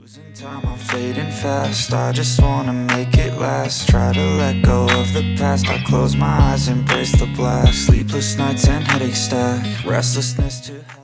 Losing time, I'm fading fast. I just wanna make it last. Try to let go of the past. I close my eyes, embrace the blast. Sleepless nights and headache stack. Restlessness to hell.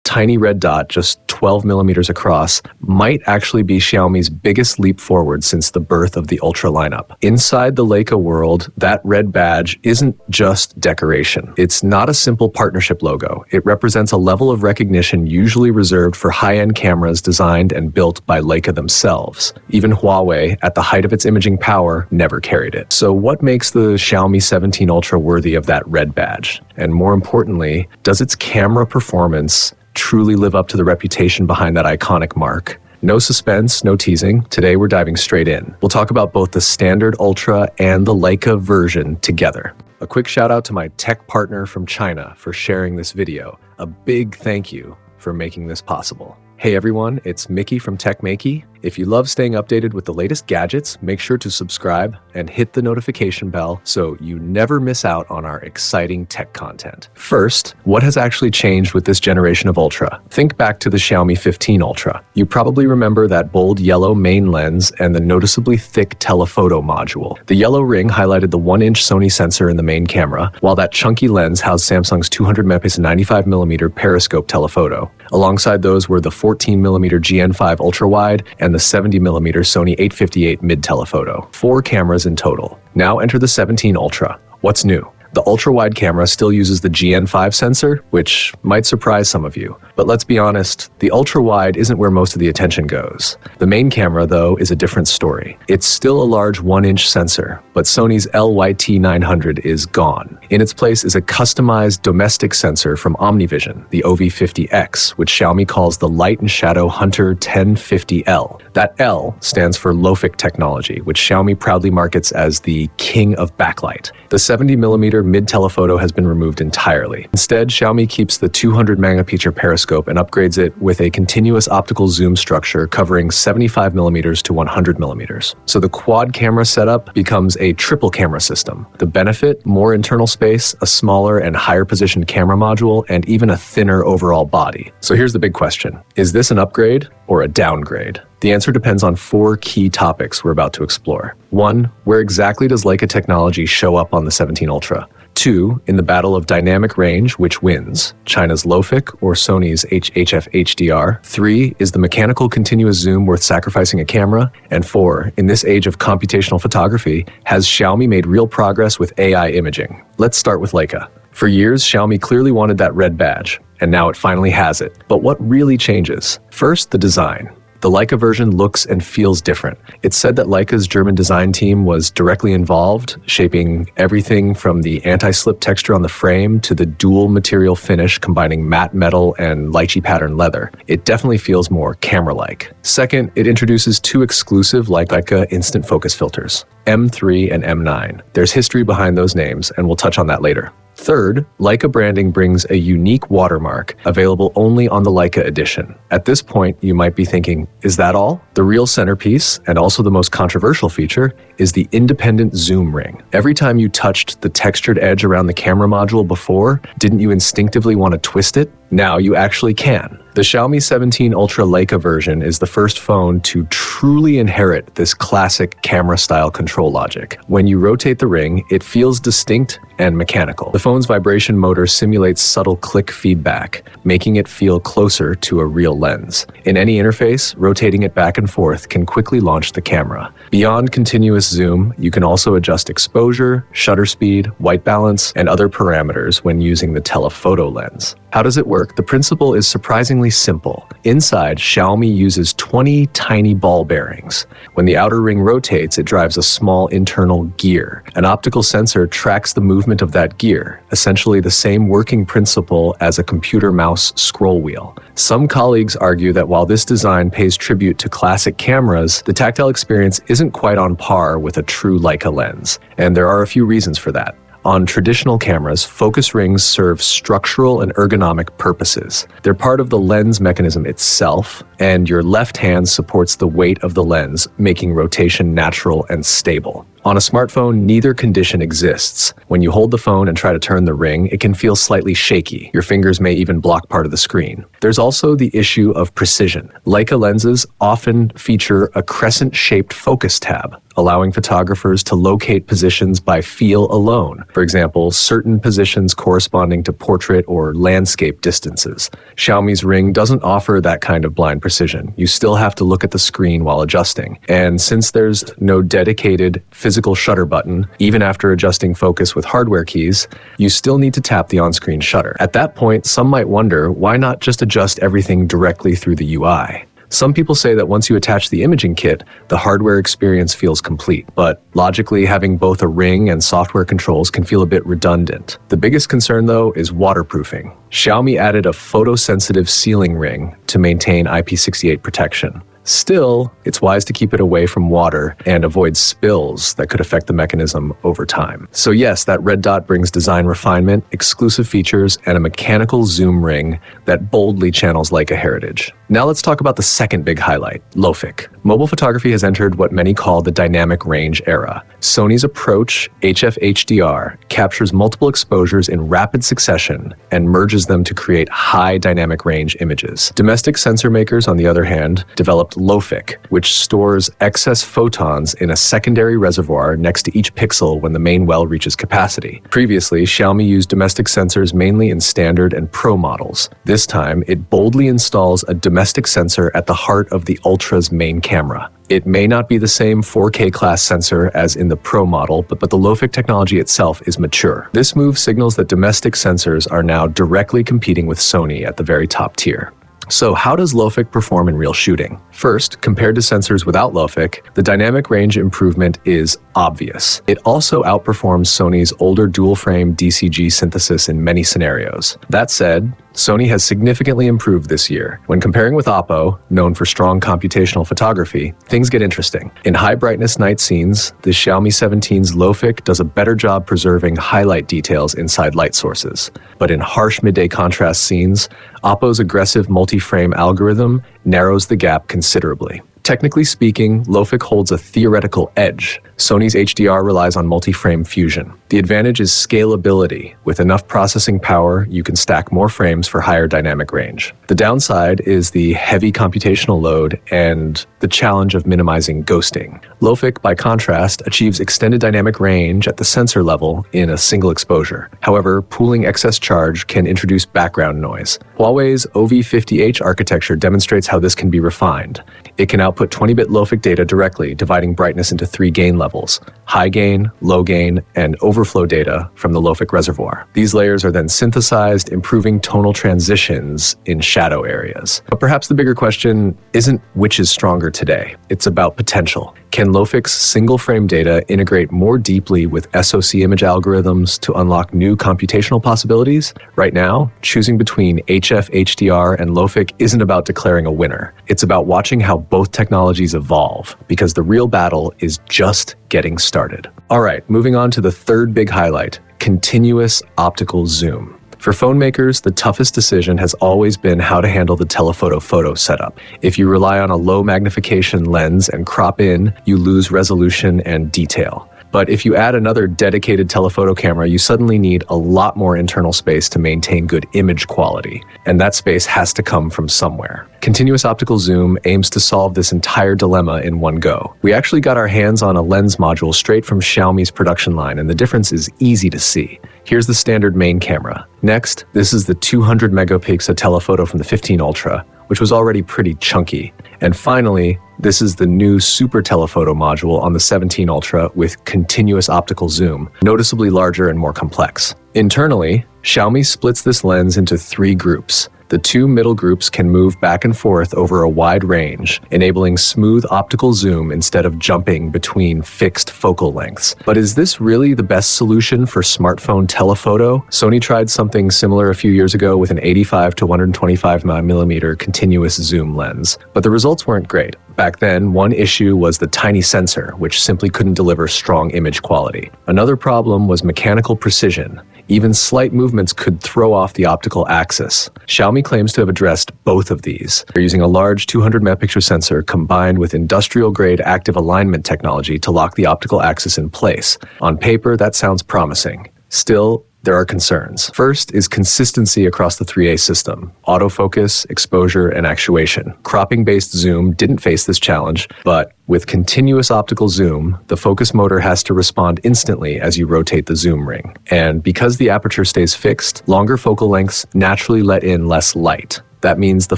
Tiny red dot, just 12 millimeters across, might actually be Xiaomi's biggest leap forward since the birth of the Ultra lineup. Inside the Leica world, that red badge isn't just decoration. It's not a simple partnership logo. It represents a level of recognition usually reserved for high-end cameras designed and built by Leica themselves. Even Huawei, at the height of its imaging power, never carried it. So what makes the Xiaomi 17 Ultra worthy of that red badge? And more importantly, does its camera performance truly live up to the reputation behind that iconic mark? No suspense, no teasing. Today we're diving straight in. We'll talk about both the standard Ultra and the Leica version together. A quick shout out to my tech partner from China for sharing this video. A big thank you for making this possible. Hey everyone, it's Maiky from Maiky. If you love staying updated with the latest gadgets, make sure to subscribe and hit the notification bell so you never miss out on our exciting tech content. First, what has actually changed with this generation of Ultra? Think back to the Xiaomi 15 Ultra. You probably remember that bold yellow main lens and the noticeably thick telephoto module. The yellow ring highlighted the 1-inch Sony sensor in the main camera, while that chunky lens housed Samsung's 200 megapixel 95mm periscope telephoto. Alongside those were the 14mm GN5 ultra-wide and the 70mm Sony 858 mid-telephoto. 4 cameras in total. Now enter the 17 Ultra. What's new? The ultra-wide camera still uses the GN5 sensor, which might surprise some of you. But let's be honest, the ultra-wide isn't where most of the attention goes. The main camera, though, is a different story. It's still a large 1-inch sensor, but Sony's LYT900 is gone. In its place is a customized domestic sensor from OmniVision, the OV50X, which Xiaomi calls the Light and Shadow Hunter 1050L. That L stands for Lofic technology, which Xiaomi proudly markets as the king of backlight. The 70mm mid-telephoto has been removed entirely. Instead, Xiaomi keeps the 200 megapixel periscope and upgrades it with a continuous optical zoom structure covering 75mm to 100mm. So the quad camera setup becomes a triple camera system. The benefit? More internal space, a smaller and higher positioned camera module, and even a thinner overall body. So here's the big question. Is this an upgrade or a downgrade? The answer depends on 4 key topics we're about to explore. 1. Where exactly does Leica technology show up on the 17 Ultra? 2. In the battle of dynamic range, which wins? China's Lofic or Sony's HF HDR? 3. Is the mechanical continuous zoom worth sacrificing a camera? And 4. In this age of computational photography, has Xiaomi made real progress with AI imaging? Let's start with Leica. For years, Xiaomi clearly wanted that red badge, and now it finally has it. But what really changes? First, the design. The Leica version looks and feels different. It's said that Leica's German design team was directly involved, shaping everything from the anti-slip texture on the frame to the dual material finish combining matte metal and lychee pattern leather. It definitely feels more camera-like. Second, it introduces 2 exclusive Leica instant focus filters, M3 and M9. There's history behind those names, and we'll touch on that later. Third, Leica branding brings a unique watermark available only on the Leica Edition. At this point, you might be thinking, is that all? The real centerpiece, and also the most controversial feature, is the independent zoom ring. Every time you touched the textured edge around the camera module before, didn't you instinctively want to twist it? Now you actually can. The Xiaomi 17 Ultra Leica version is the first phone to truly inherit this classic camera-style control logic. When you rotate the ring, it feels distinct and mechanical. The phone's vibration motor simulates subtle click feedback, making it feel closer to a real lens. In any interface, rotating it back and forth can quickly launch the camera. Beyond continuous zoom, you can also adjust exposure, shutter speed, white balance, and other parameters when using the telephoto lens. How does it work? The principle is surprisingly simple. Inside, Xiaomi uses 20 tiny ball bearings. When the outer ring rotates, it drives a small internal gear. An optical sensor tracks the movement of that gear, essentially the same working principle as a computer mouse scroll wheel. Some colleagues argue that while this design pays tribute to classic cameras, the tactile experience isn't quite on par with a true Leica lens. And there are a few reasons for that. On traditional cameras, focus rings serve structural and ergonomic purposes. They're part of the lens mechanism itself, and your left hand supports the weight of the lens, making rotation natural and stable. On a smartphone, neither condition exists. When you hold the phone and try to turn the ring, it can feel slightly shaky. Your fingers may even block part of the screen. There's also the issue of precision. Leica lenses often feature a crescent-shaped focus tab, allowing photographers to locate positions by feel alone. For example, certain positions corresponding to portrait or landscape distances. Xiaomi's Ring doesn't offer that kind of blind precision. You still have to look at the screen while adjusting. And since there's no dedicated physical shutter button, even after adjusting focus with hardware keys, you still need to tap the on-screen shutter. At that point, some might wonder, why not just adjust everything directly through the UI? Some people say that once you attach the imaging kit, the hardware experience feels complete, but logically having both a ring and software controls can feel a bit redundant. The biggest concern though is waterproofing. Xiaomi added a photosensitive sealing ring to maintain IP68 protection. Still, it's wise to keep it away from water and avoid spills that could affect the mechanism over time. So yes, that red dot brings design refinement, exclusive features, and a mechanical zoom ring that boldly channels Leica heritage. Now let's talk about the second big highlight, Lofic. Mobile photography has entered what many call the dynamic range era. Sony's approach, HDR, captures multiple exposures in rapid succession and merges them to create high dynamic range images. Domestic sensor makers, on the other hand, developed Lofic, which stores excess photons in a secondary reservoir next to each pixel when the main well reaches capacity. Previously, Xiaomi used domestic sensors mainly in standard and pro models. This time, it boldly installs a domestic sensor at the heart of the Ultra's main camera. It may not be the same 4K class sensor as in the Pro model, but the Lofic technology itself is mature. This move signals that domestic sensors are now directly competing with Sony at the very top tier. So how does Lofic perform in real shooting? First, compared to sensors without Lofic, the dynamic range improvement is obvious. It also outperforms Sony's older dual-frame DCG synthesis in many scenarios. That said, Sony has significantly improved this year. When comparing with Oppo, known for strong computational photography, things get interesting. In high-brightness night scenes, the Xiaomi 17's Lofic does a better job preserving highlight details inside light sources. But in harsh midday contrast scenes, Oppo's aggressive multi-frame algorithm narrows the gap considerably. Technically speaking, Lofic holds a theoretical edge. Sony's HDR relies on multi-frame fusion. The advantage is scalability. With enough processing power, you can stack more frames for higher dynamic range. The downside is the heavy computational load and the challenge of minimizing ghosting. Lofic, by contrast, achieves extended dynamic range at the sensor level in a single exposure. However, pooling excess charge can introduce background noise. Huawei's OV50H architecture demonstrates how this can be refined. It can output 20-bit Lofic data directly, dividing brightness into 3 gain levels: high gain, low gain, and overflow data from the Lofic reservoir. These layers are then synthesized, improving tonal transitions in shadow areas. But perhaps the bigger question isn't which is stronger today. It's about potential. Can Lofic's single-frame data integrate more deeply with SoC image algorithms to unlock new computational possibilities? Right now, choosing between HDR and Lofic isn't about declaring a winner. It's about watching how both technologies evolve, because the real battle is just getting started. All right, moving on to the third big highlight, continuous optical zoom. For phone makers, the toughest decision has always been how to handle the telephoto photo setup. If you rely on a low magnification lens and crop in, you lose resolution and detail. But if you add another dedicated telephoto camera, you suddenly need a lot more internal space to maintain good image quality. And that space has to come from somewhere. Continuous optical zoom aims to solve this entire dilemma in one go. We actually got our hands on a lens module straight from Xiaomi's production line, and the difference is easy to see. Here's the standard main camera. Next, this is the 200 megapixel telephoto from the 15 Ultra, which was already pretty chunky. And finally, this is the new super telephoto module on the 17 Ultra with continuous optical zoom, noticeably larger and more complex. Internally, Xiaomi splits this lens into 3 groups. The 2 middle groups can move back and forth over a wide range, enabling smooth optical zoom instead of jumping between fixed focal lengths. But is this really the best solution for smartphone telephoto? Sony tried something similar a few years ago with an 85 to 125 mm continuous zoom lens, but the results weren't great. Back then, one issue was the tiny sensor, which simply couldn't deliver strong image quality. Another problem was mechanical precision. Even slight movements could throw off the optical axis. Xiaomi claims to have addressed both of these. They're using a large 200 megapixel sensor combined with industrial-grade active alignment technology to lock the optical axis in place. On paper, that sounds promising. Still, there are concerns. First is consistency across the 3A system: autofocus, exposure, and actuation. Cropping-based zoom didn't face this challenge, but with continuous optical zoom, the focus motor has to respond instantly as you rotate the zoom ring. And because the aperture stays fixed, longer focal lengths naturally let in less light. That means the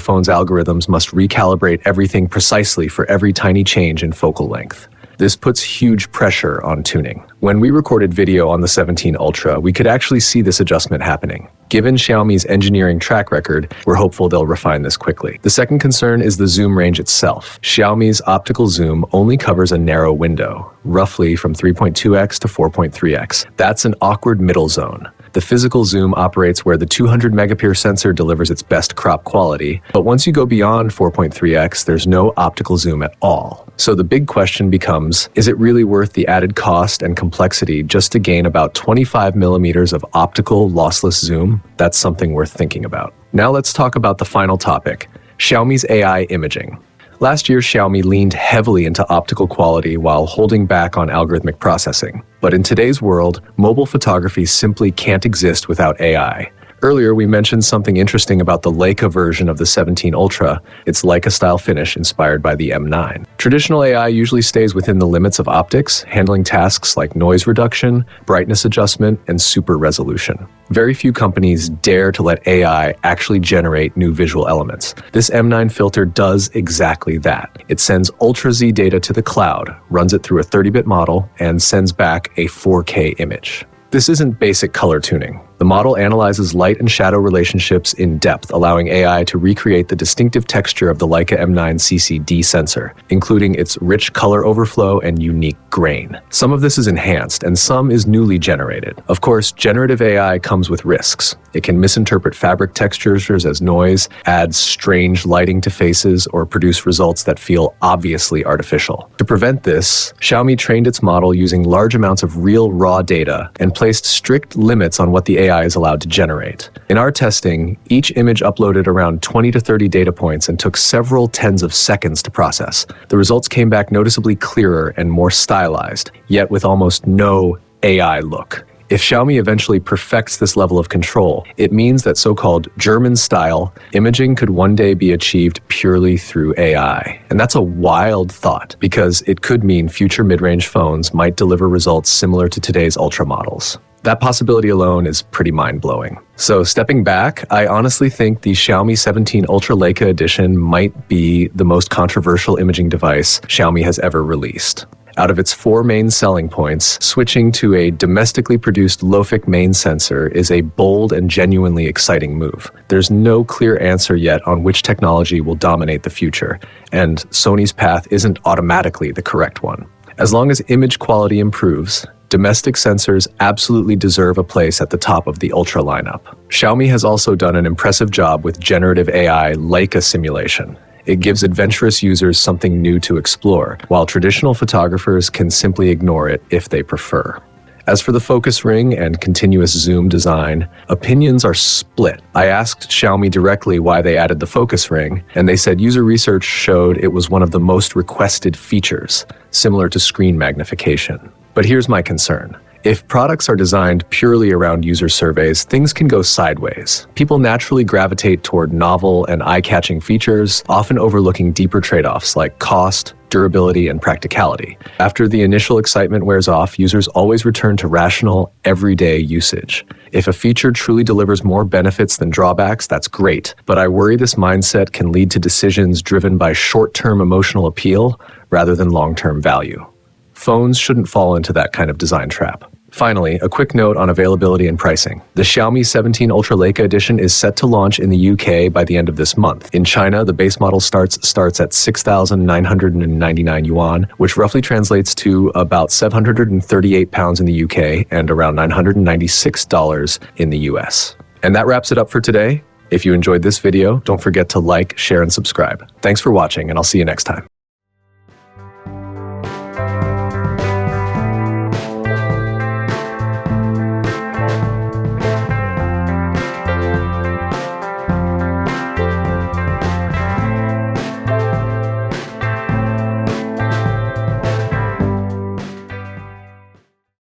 phone's algorithms must recalibrate everything precisely for every tiny change in focal length. This puts huge pressure on tuning. When we recorded video on the 17 Ultra, we could actually see this adjustment happening. Given Xiaomi's engineering track record, we're hopeful they'll refine this quickly. The second concern is the zoom range itself. Xiaomi's optical zoom only covers a narrow window, roughly from 3.2x to 4.3x. That's an awkward middle zone. The physical zoom operates where the 200 megapixel sensor delivers its best crop quality, but once you go beyond 4.3x, there's no optical zoom at all. So the big question becomes, is it really worth the added cost and complexity just to gain about 25 millimeters of optical lossless zoom? That's something worth thinking about. Now let's talk about the final topic, Xiaomi's AI imaging. Last year, Xiaomi leaned heavily into optical quality while holding back on algorithmic processing. But in today's world, mobile photography simply can't exist without AI. Earlier, we mentioned something interesting about the Leica version of the 17 Ultra, its Leica-style finish inspired by the M9. Traditional AI usually stays within the limits of optics, handling tasks like noise reduction, brightness adjustment, and super resolution. Very few companies dare to let AI actually generate new visual elements. This M9 filter does exactly that. It sends Ultra Z data to the cloud, runs it through a 30-bit model, and sends back a 4K image. This isn't basic color tuning. The model analyzes light and shadow relationships in depth, allowing AI to recreate the distinctive texture of the Leica M9 CCD sensor, including its rich color overflow and unique grain. Some of this is enhanced, and some is newly generated. Of course, generative AI comes with risks. It can misinterpret fabric textures as noise, add strange lighting to faces, or produce results that feel obviously artificial. To prevent this, Xiaomi trained its model using large amounts of real raw data and placed strict limits on what the AI is allowed to generate. In our testing, each image uploaded around 20 to 30 data points and took several tens of seconds to process. The results came back noticeably clearer and more stylized, yet with almost no AI look. If Xiaomi eventually perfects this level of control, it means that so-called German-style imaging could one day be achieved purely through AI. And that's a wild thought, because it could mean future mid-range phones might deliver results similar to today's Ultra models. That possibility alone is pretty mind-blowing. So stepping back, I honestly think the Xiaomi 17 Ultra Leica Edition might be the most controversial imaging device Xiaomi has ever released. Out of its 4 main selling points, switching to a domestically produced Lofic main sensor is a bold and genuinely exciting move. There's no clear answer yet on which technology will dominate the future, and Sony's path isn't automatically the correct one. As long as image quality improves, domestic sensors absolutely deserve a place at the top of the Ultra lineup. Xiaomi has also done an impressive job with generative AI Leica simulation. It gives adventurous users something new to explore, while traditional photographers can simply ignore it if they prefer. As for the focus ring and continuous zoom design, opinions are split. I asked Xiaomi directly why they added the focus ring, and they said user research showed it was one of the most requested features, similar to screen magnification. But here's my concern. If products are designed purely around user surveys, things can go sideways. People naturally gravitate toward novel and eye-catching features, often overlooking deeper trade-offs like cost, durability, and practicality. After the initial excitement wears off, users always return to rational, everyday usage. If a feature truly delivers more benefits than drawbacks, that's great, but I worry this mindset can lead to decisions driven by short-term emotional appeal rather than long-term value. Phones shouldn't fall into that kind of design trap. Finally, a quick note on availability and pricing. The Xiaomi 17 Ultra Leica Edition is set to launch in the UK by the end of this month. In China, the base model starts at 6,999 yuan, which roughly translates to about £738 in the UK and around $996 in the US. And that wraps it up for today. If you enjoyed this video, don't forget to like, share, and subscribe. Thanks for watching, and I'll see you next time.